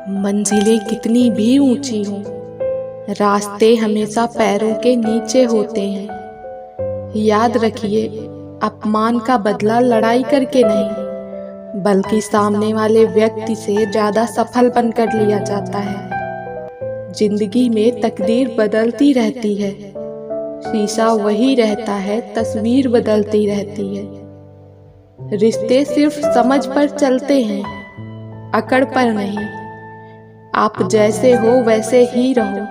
मंजिलें कितनी भी ऊंची हों, रास्ते हमेशा पैरों के नीचे होते हैं। याद रखिए, अपमान का बदला लड़ाई करके नहीं, बल्कि सामने वाले व्यक्ति से ज़्यादा सफल बनकर लिया जाता है। जिंदगी में तकदीर बदलती रहती है, शीशा वही रहता है, तस्वीर बदलती रहती है। रिश्ते सिर्फ समझ पर चलते हैं, अकड़ पर नहीं। आप जैसे हो वैसे ही रहो,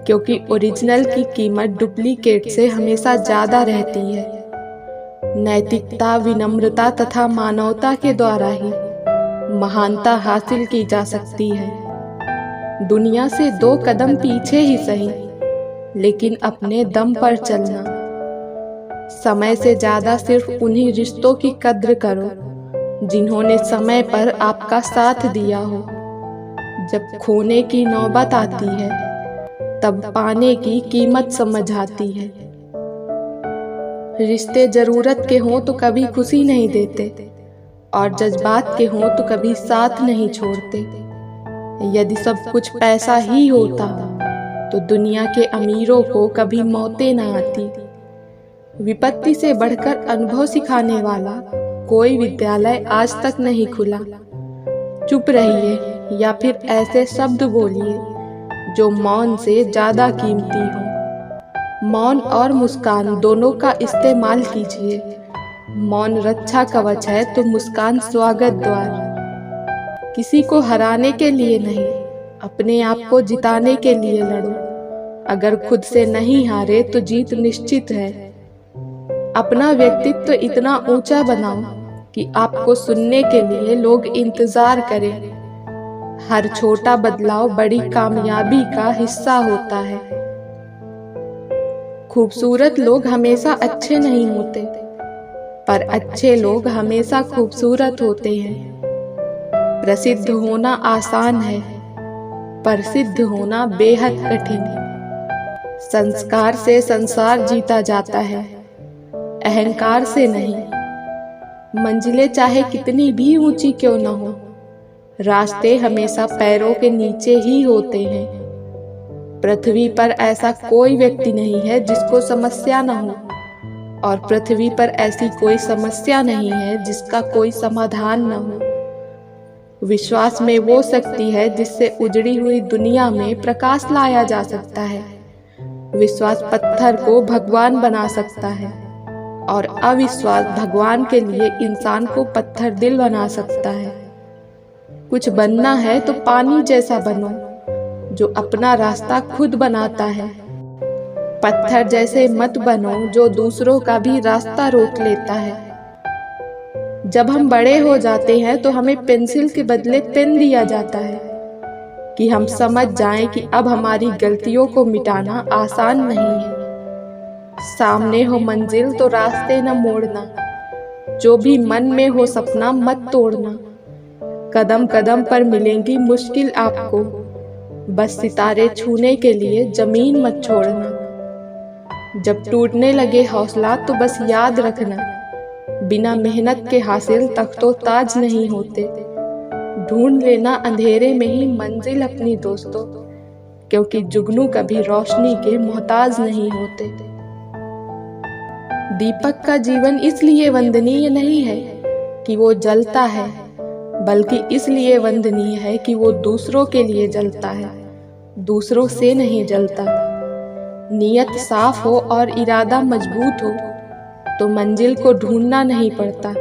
क्योंकि ओरिजिनल की कीमत डुप्लीकेट से हमेशा ज़्यादा रहती है। नैतिकता, विनम्रता तथा मानवता के द्वारा ही महानता हासिल की जा सकती है। दुनिया से 2 कदम पीछे ही सही, लेकिन अपने दम पर चलना। समय से ज़्यादा सिर्फ उन्हीं रिश्तों की कद्र करो जिन्होंने समय पर आपका साथ दिया हो। जब खोने की नौबत आती है, तब पाने की कीमत समझ आती है। रिश्ते जरूरत के हों तो कभी खुशी नहीं देते, और जज्बात के हों तो कभी साथ नहीं छोड़ते। यदि सब कुछ पैसा ही होता, तो दुनिया के अमीरों को कभी मौतें न आती। विपत्ति से बढ़कर अनुभव सिखाने वाला कोई विद्यालय आज तक नहीं खुला। चुप रहिए या फिर ऐसे शब्द बोलिए जो मौन से ज़्यादा कीमती हो। मौन और मुस्कान दोनों का इस्तेमाल कीजिए। मौन रक्षा कवच है तो मुस्कान स्वागत द्वार। किसी को हराने के लिए नहीं, अपने आप को जिताने के लिए लड़ो। अगर खुद से नहीं हारे तो जीत निश्चित है। अपना व्यक्तित्व इतना ऊंचा बनाओ कि आपको सुनने के लिए लोग इंतजार करें। हर छोटा बदलाव बड़ी कामयाबी का हिस्सा होता है। खूबसूरत लोग हमेशा अच्छे नहीं होते, पर अच्छे लोग हमेशा खूबसूरत होते हैं। प्रसिद्ध होना आसान है, पर सिद्ध होना बेहद कठिन। संस्कार से संसार जीता जाता है, अहंकार से नहीं। मंजिलें चाहे कितनी भी ऊंची क्यों न हो, रास्ते हमेशा पैरों के नीचे ही होते हैं। पृथ्वी पर ऐसा कोई व्यक्ति नहीं है जिसको समस्या न हो, और पृथ्वी पर ऐसी कोई समस्या नहीं है जिसका कोई समाधान न हो। विश्वास में वो शक्ति है जिससे उजड़ी हुई दुनिया में प्रकाश लाया जा सकता है। विश्वास पत्थर को भगवान बना सकता है, और अविश्वास भगवान के लिए इंसान को पत्थर दिल बना सकता है। कुछ बनना है तो पानी जैसा बनो, जो अपना रास्ता खुद बनाता है। पत्थर जैसे मत बनो जो दूसरों का भी रास्ता रोक लेता है। जब हम बड़े हो जाते हैं तो हमें पेंसिल के बदले पेन दिया जाता है, कि हम समझ जाएं कि अब हमारी गलतियों को मिटाना आसान नहीं है। सामने हो मंजिल तो रास्ते न मोड़ना, जो भी मन में हो सपना मत तोड़ना। कदम कदम पर मिलेंगी मुश्किल आपको, बस सितारे छूने के लिए जमीन मत छोड़ना। जब टूटने लगे हौसला तो बस याद रखना, बिना मेहनत के हासिल तख्तो ताज नहीं होते। ढूंढ लेना अंधेरे में ही मंजिल अपनी दोस्तों, क्योंकि जुगनू कभी रोशनी के मोहताज नहीं होते। दीपक का जीवन इसलिए वंदनीय नहीं है कि वो जलता है, बल्कि इसलिए वंदनीय है कि वो दूसरों के लिए जलता है, दूसरों से नहीं जलता। नीयत साफ हो और इरादा मजबूत हो तो मंजिल को ढूंढना नहीं पड़ता।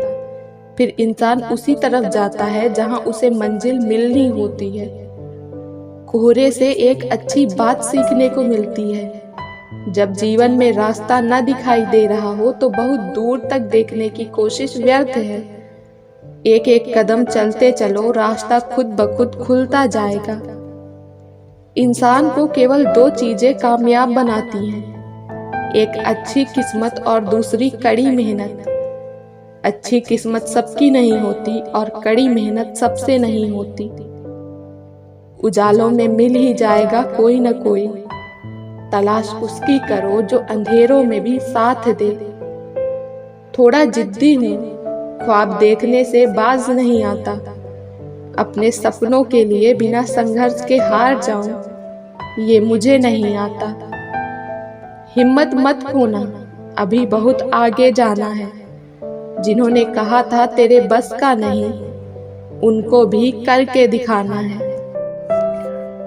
फिर इंसान उसी तरफ जाता है जहां उसे मंजिल मिलनी होती है। कोहरे से एक अच्छी बात सीखने को मिलती है। जब जीवन में रास्ता न दिखाई दे रहा हो तो बहुत दूर तक देखने की कोशिश व्यर्थ है। एक एक कदम चलते चलो, रास्ता खुद ब खुद खुलता जाएगा। इंसान को केवल 2 चीजें कामयाब बनाती हैं, एक अच्छी किस्मत और दूसरी कड़ी मेहनत। अच्छी किस्मत सबकी नहीं होती और कड़ी मेहनत सबसे नहीं होती। उजालों में मिल ही जाएगा कोई न कोई, तलाश उसकी करो जो अंधेरों में भी साथ दे। थोड़ा जिद्दी हूँ, ख्वाब देखने से बाज नहीं आता। अपने सपनों के लिए बिना संघर्ष के हार जाऊं, ये मुझे नहीं आता। हिम्मत मत खोना, अभी बहुत आगे जाना है। जिन्होंने कहा था तेरे बस का नहीं, उनको भी करके दिखाना है।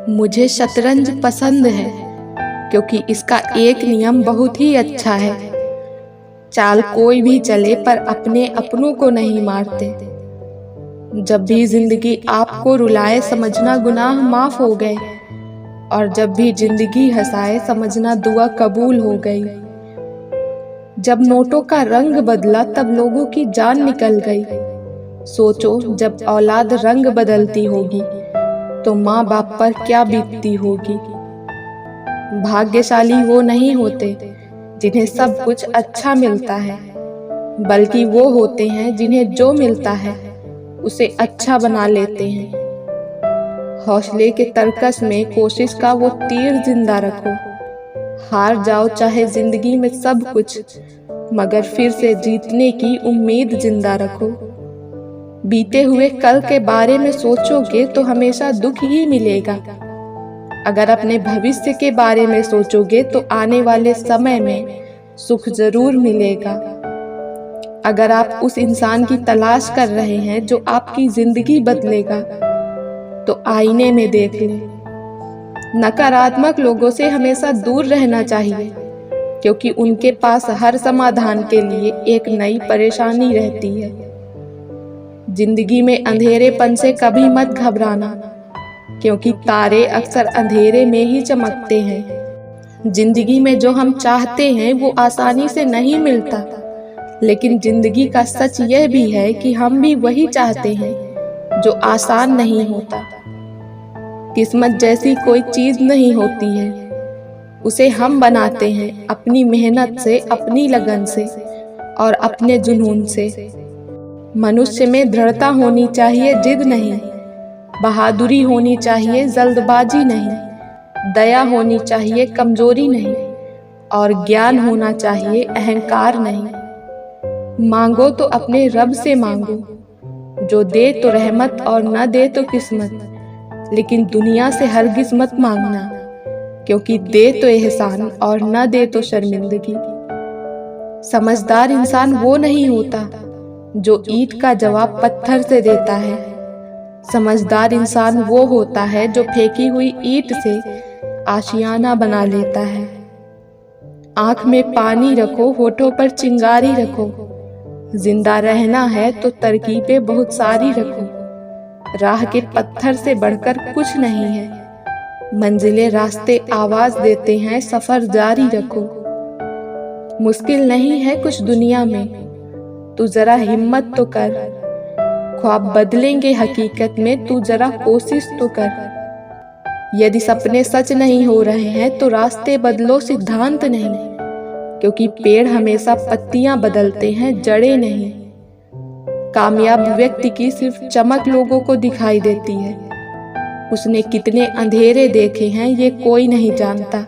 मुझे शतरंज पसंद है क्योंकि इसका एक नियम बहुत ही अच्छा है। चाल कोई भी चले पर अपने अपनों को नहीं मारते। जब भी जिंदगी आपको रुलाए समझना गुनाह माफ हो गए, और जब भी जिंदगी हंसाए समझना दुआ कबूल हो गई। जब नोटों का रंग बदला तब लोगों की जान निकल गई। सोचो जब औलाद रंग बदलती होगी तो माँ बाप पर क्या बीतती होगी। भाग्यशाली वो नहीं होते जिन्हें सब कुछ अच्छा मिलता है, बल्कि वो होते हैं जिन्हें जो मिलता है उसे अच्छा बना लेते हैं। हौसले के तरकस में कोशिश का वो तीर जिंदा रखो। हार जाओ चाहे जिंदगी में सब कुछ, मगर फिर से जीतने की उम्मीद जिंदा रखो। बीते हुए कल के बारे में सोचोगे तो हमेशा दुख ही मिलेगा। अगर अपने भविष्य के बारे में सोचोगे तो आने वाले समय में सुख जरूर मिलेगा। अगर आप उस इंसान की तलाश कर रहे हैं जो आपकी जिंदगी बदलेगा, तो आईने में देख लें। नकारात्मक लोगों से हमेशा दूर रहना चाहिए, क्योंकि उनके पास हर समाधान के लिए एक नई परेशानी रहती है। जिंदगी में अंधेरेपन से कभी मत घबराना, क्योंकि तारे अक्सर अंधेरे में ही चमकते हैं। जिंदगी में जो हम चाहते हैं वो आसानी से नहीं मिलता, लेकिन जिंदगी का सच यह भी है कि हम भी वही चाहते हैं जो आसान नहीं होता। किस्मत जैसी कोई चीज नहीं होती है, उसे हम बनाते हैं अपनी मेहनत से, अपनी लगन से और अपने जुनून से। मनुष्य में दृढ़ता होनी चाहिए, जिद नहीं। बहादुरी होनी चाहिए, जल्दबाजी नहीं। दया होनी चाहिए, कमजोरी नहीं। और ज्ञान होना चाहिए, अहंकार नहीं। मांगो तो अपने रब से मांगो, जो दे तो रहमत और न दे तो किस्मत। लेकिन दुनिया से हरगिज मत मांगना, क्योंकि दे तो एहसान और न दे तो शर्मिंदगी। समझदार इंसान वो नहीं होता जो ईंट का जवाब पत्थर से देता है। समझदार इंसान वो होता है जो फेंकी हुई ईंट से आशियाना बना लेता है। आंख में पानी रखो, होठों पर चिंगारी रखो। जिंदा रहना है तो तरकीबें बहुत सारी रखो। राह के पत्थर से बढ़कर कुछ नहीं है। मंजिलें रास्ते आवाज देते हैं, सफर जारी रखो। मुश्किल नहीं है कुछ दुनिया में, तू जरा हिम्मत तो कर। ख्वाब बदलेंगे हकीकत में, तू जरा कोशिश तो कर। यदि सपने सच नहीं हो रहे हैं तो रास्ते बदलो, सिद्धांत नहीं। क्योंकि पेड़ हमेशा पत्तियां बदलते हैं, जड़ें नहीं। कामयाब व्यक्ति की सिर्फ चमक लोगों को दिखाई देती है। उसने कितने अंधेरे देखे हैं ये कोई नहीं जानता।